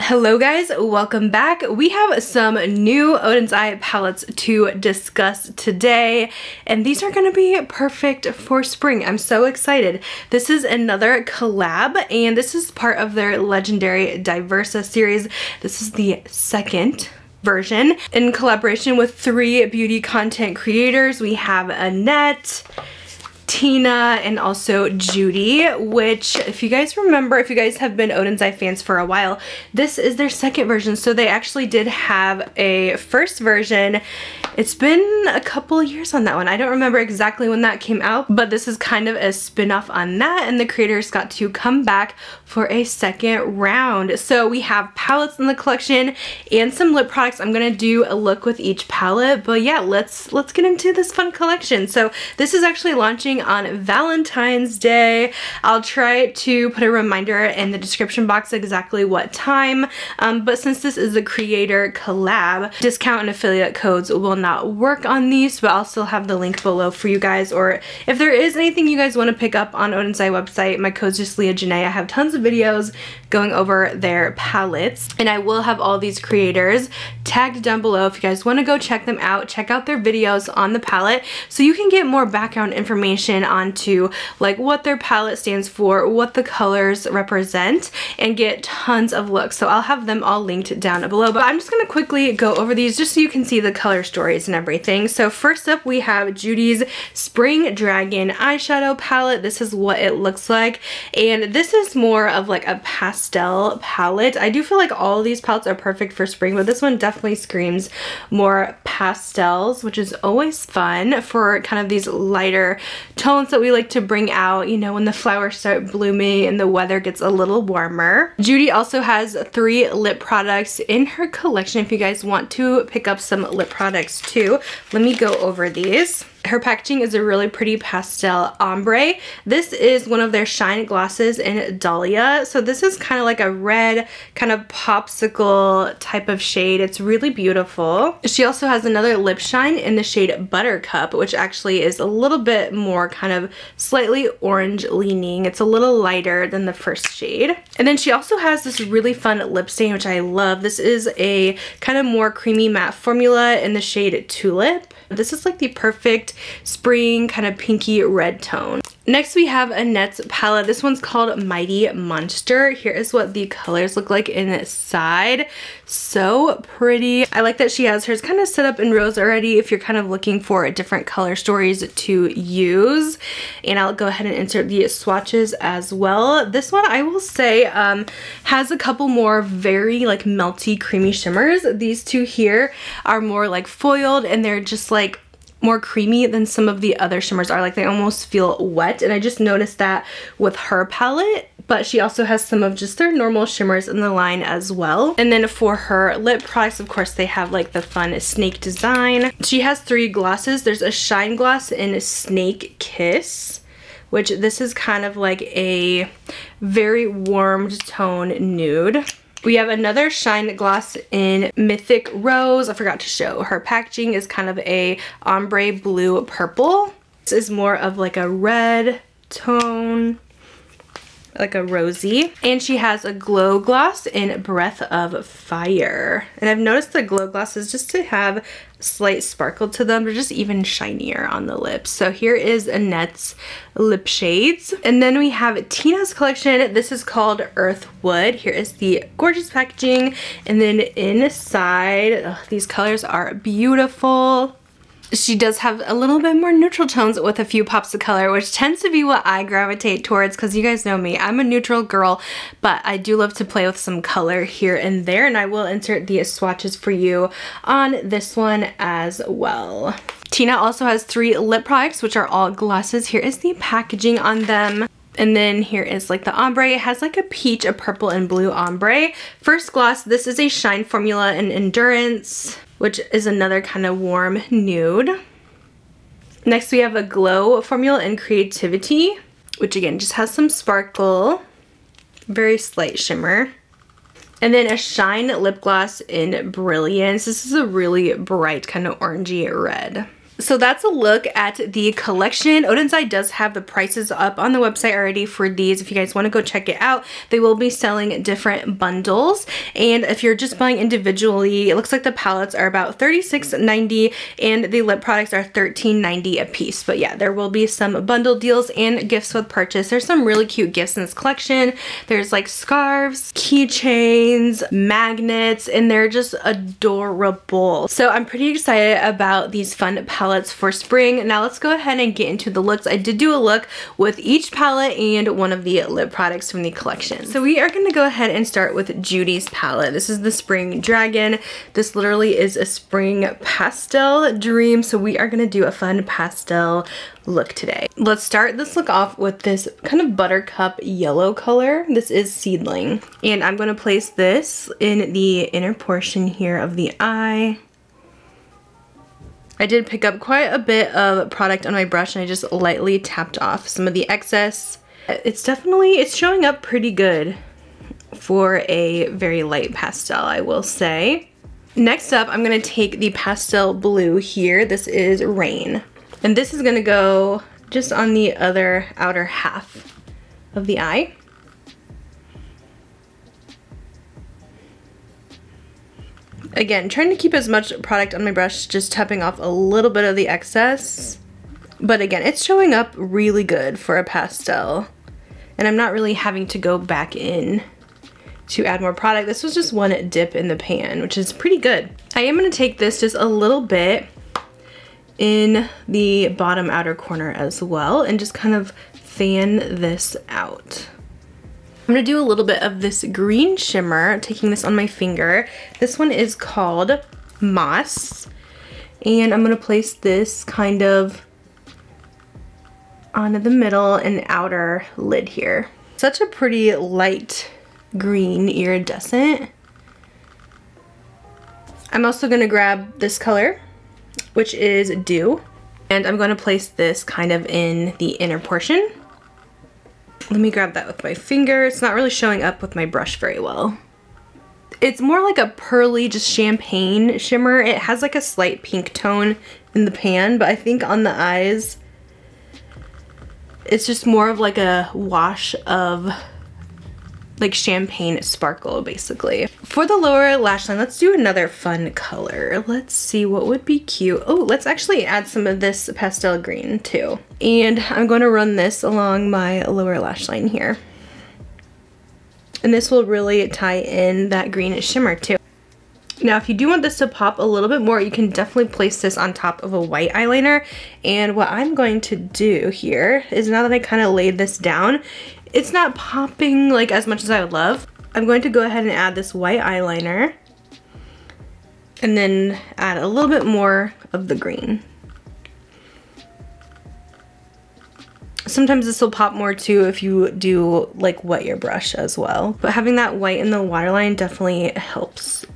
Hello guys, welcome back. We have some new Odens Eye palettes to discuss today, and these are gonna be perfect for spring. I'm so excited. This is another collab, and this is part of their legendary Diversa series. This is the second version in collaboration with 3 beauty content creators. We have Annette, Tina, and also Judy, which if you guys remember, if you guys have been Odens Eye fans for a while, this is their second version. So they actually did have a first version. It's been a couple years on that one. I don't remember exactly when that came out, but this is kind of a spin-off on that, and the creators got to come back for a second round. So we have palettes in the collection and some lip products. I'm gonna do a look with each palette, but yeah, let's get into this fun collection. So this is actually launching on Valentine's Day. I'll try to put a reminder in the description box exactly what time, but since this is a creator collab, discount and affiliate codes will not work on these, but I'll still have the link below for you guys, or if there is anything you guys want to pick up on Odens Eye website, my code's just LEAHJANAE. I have tons of videos going over their palettes, and I will have all these creators tagged down below if you guys want to go check them out. Check out their videos on the palette so you can get more background information onto like what their palette stands for, what the colors represent, and get tons of looks. So I'll have them all linked down below, but I'm just going to quickly go over these just so you can see the color stories and everything. So first up we have Judy's Spring Dragon eyeshadow palette. This is what it looks like, and this is more of like a pastel palette. I do feel like all of these palettes are perfect for spring, but this one definitely screams more pastels, which is always fun for kind of these lighter tones that we like to bring out, you know, when the flowers start blooming and the weather gets a little warmer. Judy also has 3 lip products in her collection if you guys want to pick up some lip products too. Let me go over these. Her packaging is a really pretty pastel ombre. This is one of their shine glosses in Dahlia. So this is kind of like a red kind of popsicle type of shade. It's really beautiful. She also has another lip shine in the shade Buttercup, which actually is a little bit more kind of slightly orange leaning. It's a little lighter than the first shade. And then she also has this really fun lip stain, which I love. This is a kind of more creamy matte formula in the shade Tulip. This is like the perfect spring kind of pinky red tone. Next we have Annette's palette. This one's called Mighty Monster. Here is what the colors look like inside. So pretty. I like that she has hers kind of set up in rows already if you're kind of looking for different color stories to use. And I'll go ahead and insert the swatches as well. This one I will say has a couple more very like melty creamy shimmers. These two here are more like foiled, and they're just like more creamy than some of the other shimmers are. Like they almost feel wet, and I just noticed that with her palette, but she also has some of just their normal shimmers in the line as well. And then for her lip products, of course, they have like the fun snake design. She has 3 glosses. There's a shine gloss in Snake Kiss, which this is kind of like a very warmed tone nude. We have another shine gloss in Mythic Rose. I forgot to show. Her packaging is kind of a ombre blue purple. This is more of like a red tone, like a rosy. And she has a glow gloss in Breath of Fire. And I've noticed the glow glosses just to have slight sparkle to them, they're just even shinier on the lips. So here is Annette's lip shades. And then we have Tina's collection. This is called Earthwood. Here is the gorgeous packaging. And then inside, these colors are beautiful. She does have a little bit more neutral tones with a few pops of color, which tends to be what I gravitate towards, because you guys know me, I'm a neutral girl, but I do love to play with some color here and there, and I will insert the swatches for you on this one as well. Tina also has 3 lip products, which are all glosses. Here is the packaging on them. And then here is like the ombre. It has like a peach, a purple, and blue ombre. First gloss, this is a shine formula in Endurance, which is another kind of warm nude. Next we have a glow formula in Creativity, which again just has some sparkle, very slight shimmer. And then a shine lip gloss in Brilliance. This is a really bright kind of orangey red. So that's a look at the collection. Odens Eye does have the prices up on the website already for these. If you guys want to go check it out, they will be selling different bundles. And if you're just buying individually, it looks like the palettes are about $36.90 and the lip products are $13.90 a piece. But yeah, there will be some bundle deals and gifts with purchase. There's some really cute gifts in this collection. There's like scarves, keychains, magnets, and they're just adorable. So I'm pretty excited about these fun palettes for spring. Now let's go ahead and get into the looks. I did do a look with each palette and one of the lip products from the collection. So we are going to go ahead and start with Judy's palette. This is the Spring Dragon. This literally is a spring pastel dream. So we are going to do a fun pastel look today. Let's start this look off with this kind of buttercup yellow color. This is Seedling. And I'm going to place this in the inner portion here of the eye. I did pick up quite a bit of product on my brush and I just lightly tapped off some of the excess. It's showing up pretty good for a very light pastel, I will say. Next up, I'm gonna take the pastel blue here. This is Rain. And this is gonna go just on the other outer half of the eye. Again, trying to keep as much product on my brush, just tapping off a little bit of the excess. But again, it's showing up really good for a pastel. And I'm not really having to go back in to add more product. This was just one dip in the pan, which is pretty good. I am going to take this just a little bit in the bottom outer corner as well and just kind of fan this out. I'm gonna do a little bit of this green shimmer, taking this on my finger. This one is called Moss. And I'm gonna place this kind of onto the middle and outer lid here. Such a pretty light green iridescent. I'm also gonna grab this color, which is Dew. And I'm gonna place this kind of in the inner portion. Let me grab that with my finger. It's not really showing up with my brush very well. It's more like a pearly, just champagne shimmer. It has like a slight pink tone in the pan, but I think on the eyes, it's just more of like a wash of like champagne sparkle, basically. For the lower lash line, let's do another fun color. Let's see what would be cute. Oh, let's actually add some of this pastel green too. And I'm going to run this along my lower lash line here. And this will really tie in that green shimmer too. Now, if you do want this to pop a little bit more, you can definitely place this on top of a white eyeliner. And what I'm going to do here is, now that I kind of laid this down, it's not popping like as much as I would love. I'm going to go ahead and add this white eyeliner and then add a little bit more of the green. Sometimes this will pop more too if you do like wet your brush as well. But having that white in the waterline definitely helps.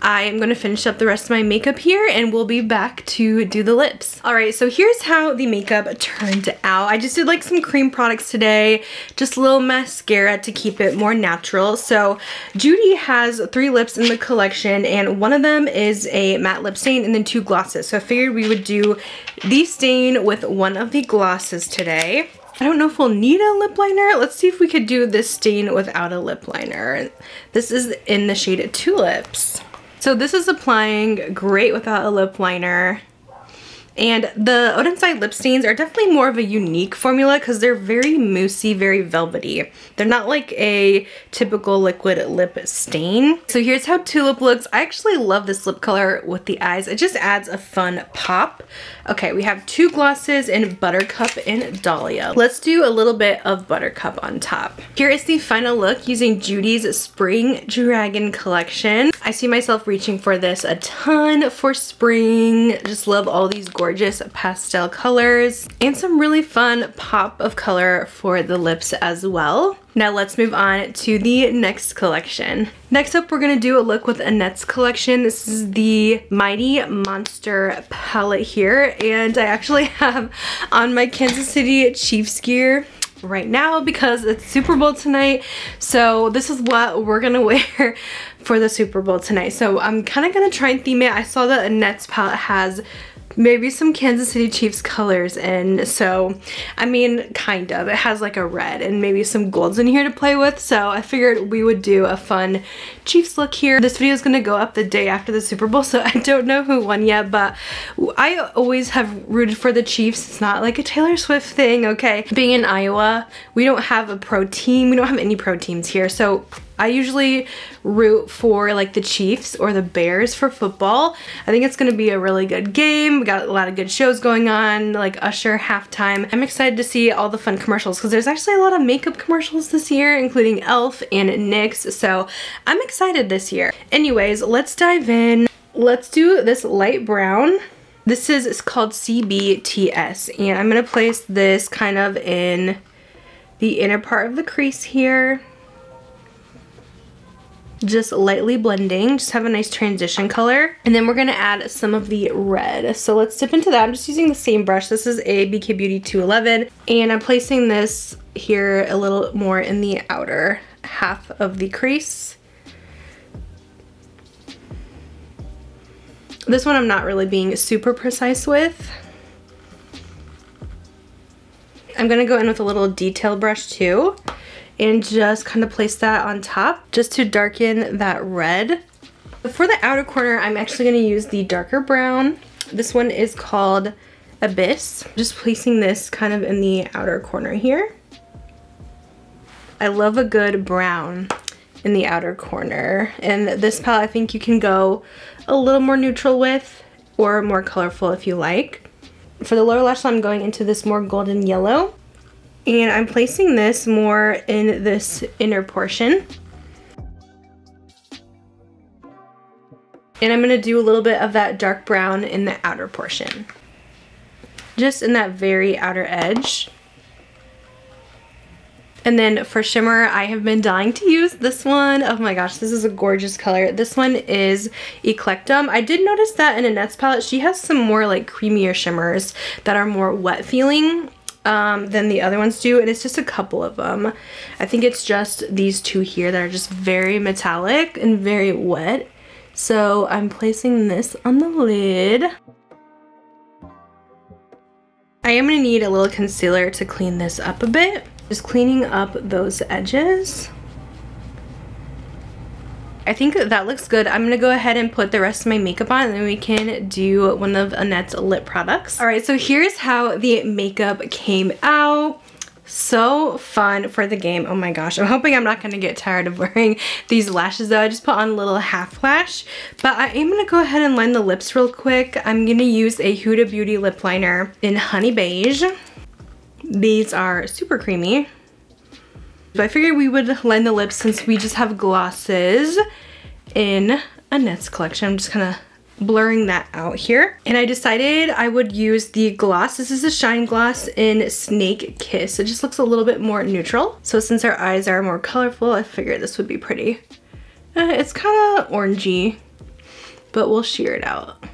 I am going to finish up the rest of my makeup here and we'll be back to do the lips. Alright, so here's how the makeup turned out. I just did like some cream products today, just a little mascara to keep it more natural. So Judy has 3 lips in the collection and one of them is a matte lip stain and then 2 glosses. So I figured we would do the stain with one of the glosses today. I don't know if we'll need a lip liner. Let's see if we could do this stain without a lip liner. This is in the shade Tulips. So this is applying great without a lip liner. And the Odens Eye lip stains are definitely more of a unique formula because they're very moussey, very velvety. They're not like a typical liquid lip stain. So here's how Tulip looks. I actually love this lip color with the eyes. It just adds a fun pop. Okay, we have 2 glosses in Buttercup and Dahlia. Let's do a little bit of Buttercup on top. Here is the final look using Judy's Spring Dragon collection. I see myself reaching for this a ton for spring. Just love all these gorgeous pastel colors and some really fun pop of color for the lips as well. Now let's move on to the next collection. Next up, we're gonna do a look with Annette's collection. This is the Mighty Monster palette here, and I actually have on my Kansas City Chiefs gear right now because it's Super Bowl tonight. So this is what we're gonna wear for the Super Bowl tonight. So I'm kind of gonna try and theme it. I saw that Annette's palette has maybe some Kansas City Chiefs colors in. So, I mean, kind of. It has like a red and maybe some golds in here to play with. So I figured we would do a fun Chiefs look here. This video is going to go up the day after the Super Bowl, so I don't know who won yet, but I always have rooted for the Chiefs. It's not like a Taylor Swift thing, okay? Being in Iowa, we don't have a pro team. We don't have any pro teams here, so I usually root for like the Chiefs or the Bears for football. I think it's gonna be a really good game. We got a lot of good shows going on, like Usher halftime. I'm excited to see all the fun commercials because there's actually a lot of makeup commercials this year, including e.l.f. and NYX, so I'm excited this year. Anyways, let's dive in. Let's do this light brown. This is, it's called CBTS, and I'm gonna place this kind of in the inner part of the crease here. Just lightly blending, just have a nice transition color. And then we're gonna add some of the red. So let's dip into that. I'm just using the same brush. This is a BK Beauty 211. And I'm placing this here a little more in the outer half of the crease. This one I'm not really being super precise with. I'm gonna go in with a little detail brush too, and just kind of place that on top just to darken that red. For the outer corner, I'm actually going to use the darker brown. This one is called Abyss. Just placing this kind of in the outer corner here. I love a good brown in the outer corner. And this palette I think you can go a little more neutral with, or more colorful if you like. For the lower lash line, I'm going into this more golden yellow. And I'm placing this more in this inner portion. And I'm gonna do a little bit of that dark brown in the outer portion. Just in that very outer edge. And then for shimmer, I have been dying to use this one. Oh my gosh, this is a gorgeous color. This one is Eclectum. I did notice that in Annette's palette, she has some more like creamier shimmers that are more wet feeling than the other ones do, and it's just a couple of them. I think it's just these two here that are just very metallic and very wet. So I'm placing this on the lid. I am going to need a little concealer to clean this up a bit. Just cleaning up those edges. I think that looks good. I'm gonna go ahead and put the rest of my makeup on, and then we can do one of Annette's lip products. All right, so here's how the makeup came out. So fun for the game. Oh my gosh, I'm hoping I'm not gonna get tired of wearing these lashes though. I just put on a little half lash, but I am gonna go ahead and line the lips real quick. I'm gonna use a Huda Beauty lip liner in Honey Beige. These are super creamy. But I figured we would line the lips since we just have glosses in Annette's collection. I'm just kind of blurring that out here. And I decided I would use the gloss. This is a shine gloss in Snake Kiss. It just looks a little bit more neutral. So since our eyes are more colorful, I figured this would be pretty. It's kind of orangey, but we'll sheer it out.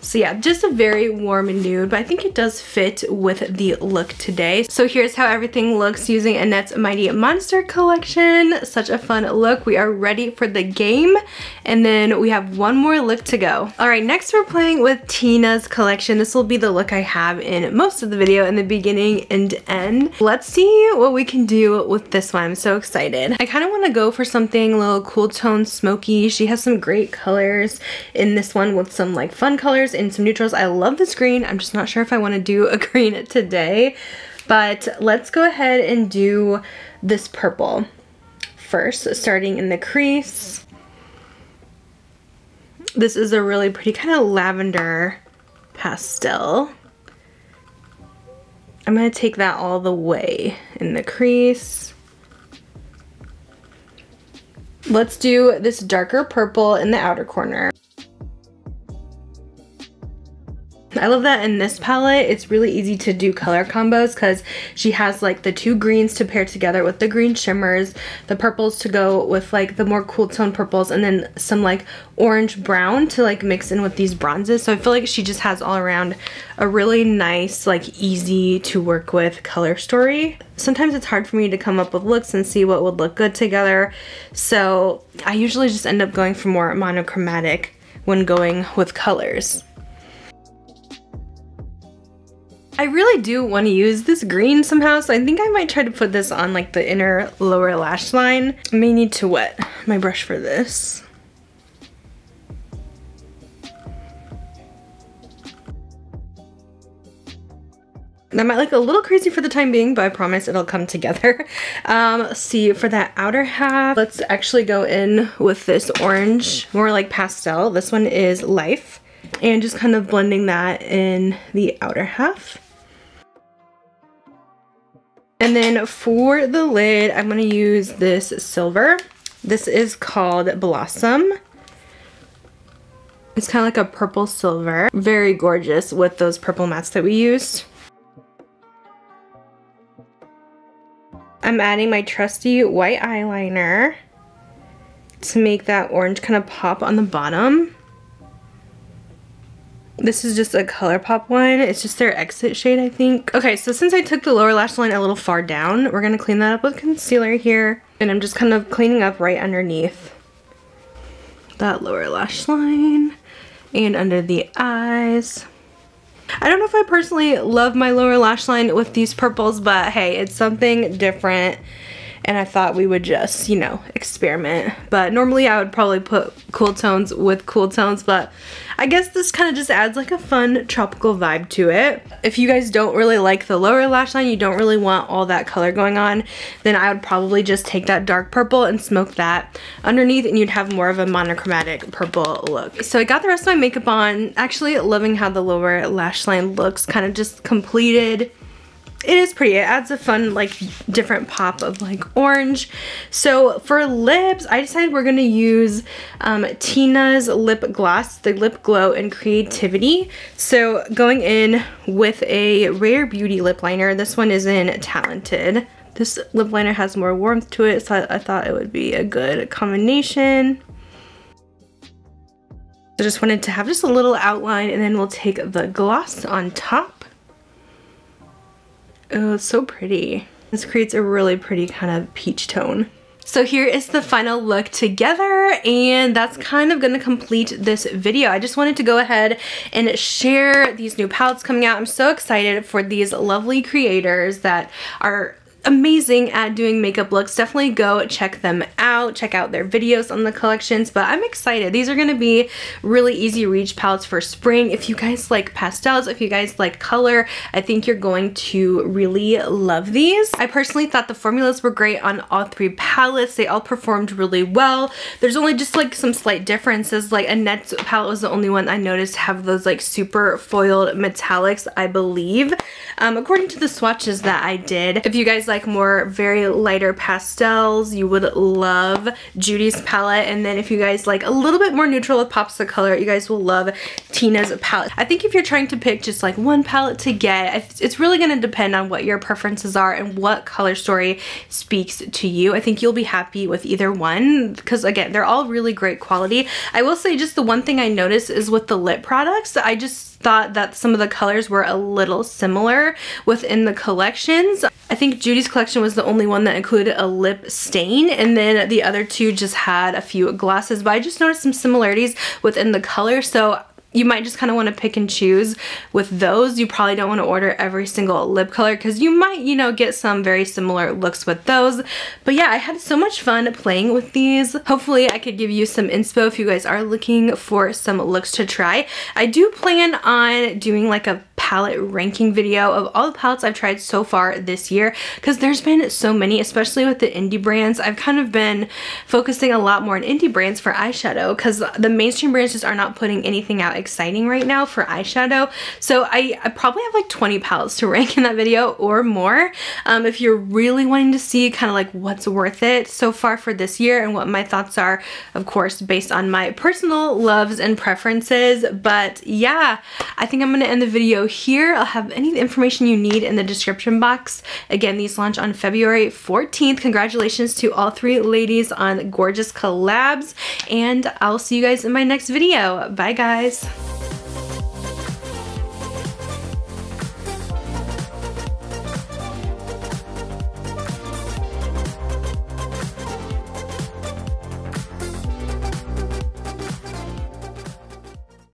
So yeah, just a very warm nude, but I think it does fit with the look today. So here's how everything looks using Annette's Mighty Monster collection. Such a fun look. We are ready for the game, and then we have one more look to go. All right, next we're playing with Tina's collection. This will be the look I have in most of the video in the beginning and end. Let's see what we can do with this one. I'm so excited. I kind of want to go for something a little cool tone smoky. She has some great colors in this one with some like fun colors and some neutrals. I love this green. I'm just not sure if I want to do a green today, but let's go ahead and do this purple first, starting in the crease. This is a really pretty kind of lavender pastel. I'm going to take that all the way in the crease. Let's do this darker purple in the outer corner. I love that in this palette, it's really easy to do color combos because she has like the two greens to pair together with the green shimmers, the purples to go with like the more cool tone purples, and then some like orange brown to like mix in with these bronzes. So I feel like she just has all around a really nice, like easy to work with color story. Sometimes it's hard for me to come up with looks and see what would look good together. So I usually just end up going for more monochromatic when going with colors. I really do want to use this green somehow, so I think I might try to put this on like the inner lower lash line. I may need to wet my brush for this. That might look a little crazy for the time being, but I promise it'll come together. Let's see, for that outer half, let's actually go in with this orange, more like pastel. This one is Life, and just kind of blending that in the outer half. And then for the lid, I'm gonna use this silver. This is called Blossom. It's kind of like a purple silver. Very gorgeous with those purple mattes that we used. I'm adding my trusty white eyeliner to make that orange kind of pop on the bottom. This is just a Colourpop one. It's just their Exit shade, I think. Okay, so since I took the lower lash line a little far down, we're gonna clean that up with concealer here. And I'm just kind of cleaning up right underneath that lower lash line and under the eyes. I don't know if I personally love my lower lash line with these purples, but hey, it's something different. And I thought we would just, you know, experiment. But normally I would probably put cool tones with cool tones, but I guess this kind of just adds like a fun tropical vibe to it. If you guys don't really like the lower lash line, you don't really want all that color going on, then I would probably just take that dark purple and smoke that underneath, and you'd have more of a monochromatic purple look. So I got the rest of my makeup on. Actually loving how the lower lash line looks, kind of just completed. It is pretty. It adds a fun, like, different pop of, like, orange. So for lips, I decided we're going to use Tina's lip gloss, the Lip Glow and Creativity. So going in with a Rare Beauty lip liner. This one is in Talented. This lip liner has more warmth to it, so I thought it would be a good combination. I just wanted to have just a little outline, and then we'll take the gloss on top. Oh, it's so pretty. This creates a really pretty kind of peach tone. So here is the final look together, and that's kind of gonna complete this video. I just wanted to go ahead and share these new palettes coming out. I'm so excited for these lovely creators that are amazing at doing makeup looks. Definitely go check them out, check out their videos on the collections, but I'm excited. These are gonna be really easy reach palettes for spring. If you guys like pastels, if you guys like color, I think you're going to really love these. I personally thought the formulas were great on all three palettes. They all performed really well. There's only just like some slight differences. Like Annette's palette was the only one I noticed have those like super foiled metallics, I believe. According to the swatches that I did. If you guys like more very lighter pastels, you would love Judy's palette, and then if you guys like a little bit more neutral with pops of color, you guys will love Tina's palette. I think if you're trying to pick just like one palette to get, it's really going to depend on what your preferences are and what color story speaks to you. I think you'll be happy with either one because again, they're all really great quality. I will say just the one thing I noticed is with the lip products, I just thought that some of the colors were a little similar within the collections. I think Judy's collection was the only one that included a lip stain, and then the other two just had a few glosses, but I just noticed some similarities within the color, so you might just kind of want to pick and choose with those. You probably don't want to order every single lip color because you might, you know, get some very similar looks with those. But yeah, I had so much fun playing with these. Hopefully I could give you some inspo if you guys are looking for some looks to try. I do plan on doing like a palette ranking video of all the palettes I've tried so far this year because there's been so many, especially with the indie brands. I've kind of been focusing a lot more on indie brands for eyeshadow because the mainstream brands just are not putting anything out exciting right now for eyeshadow. So I probably have like 20 palettes to rank in that video or more. If you're really wanting to see kind of like what's worth it so far for this year and what my thoughts are, of course, based on my personal loves and preferences. But yeah, I think I'm going to end the video here. I'll have any information you need in the description box. Again, these launch on February 14th. Congratulations to all three ladies on gorgeous collabs, and I'll see you guys in my next video. Bye guys.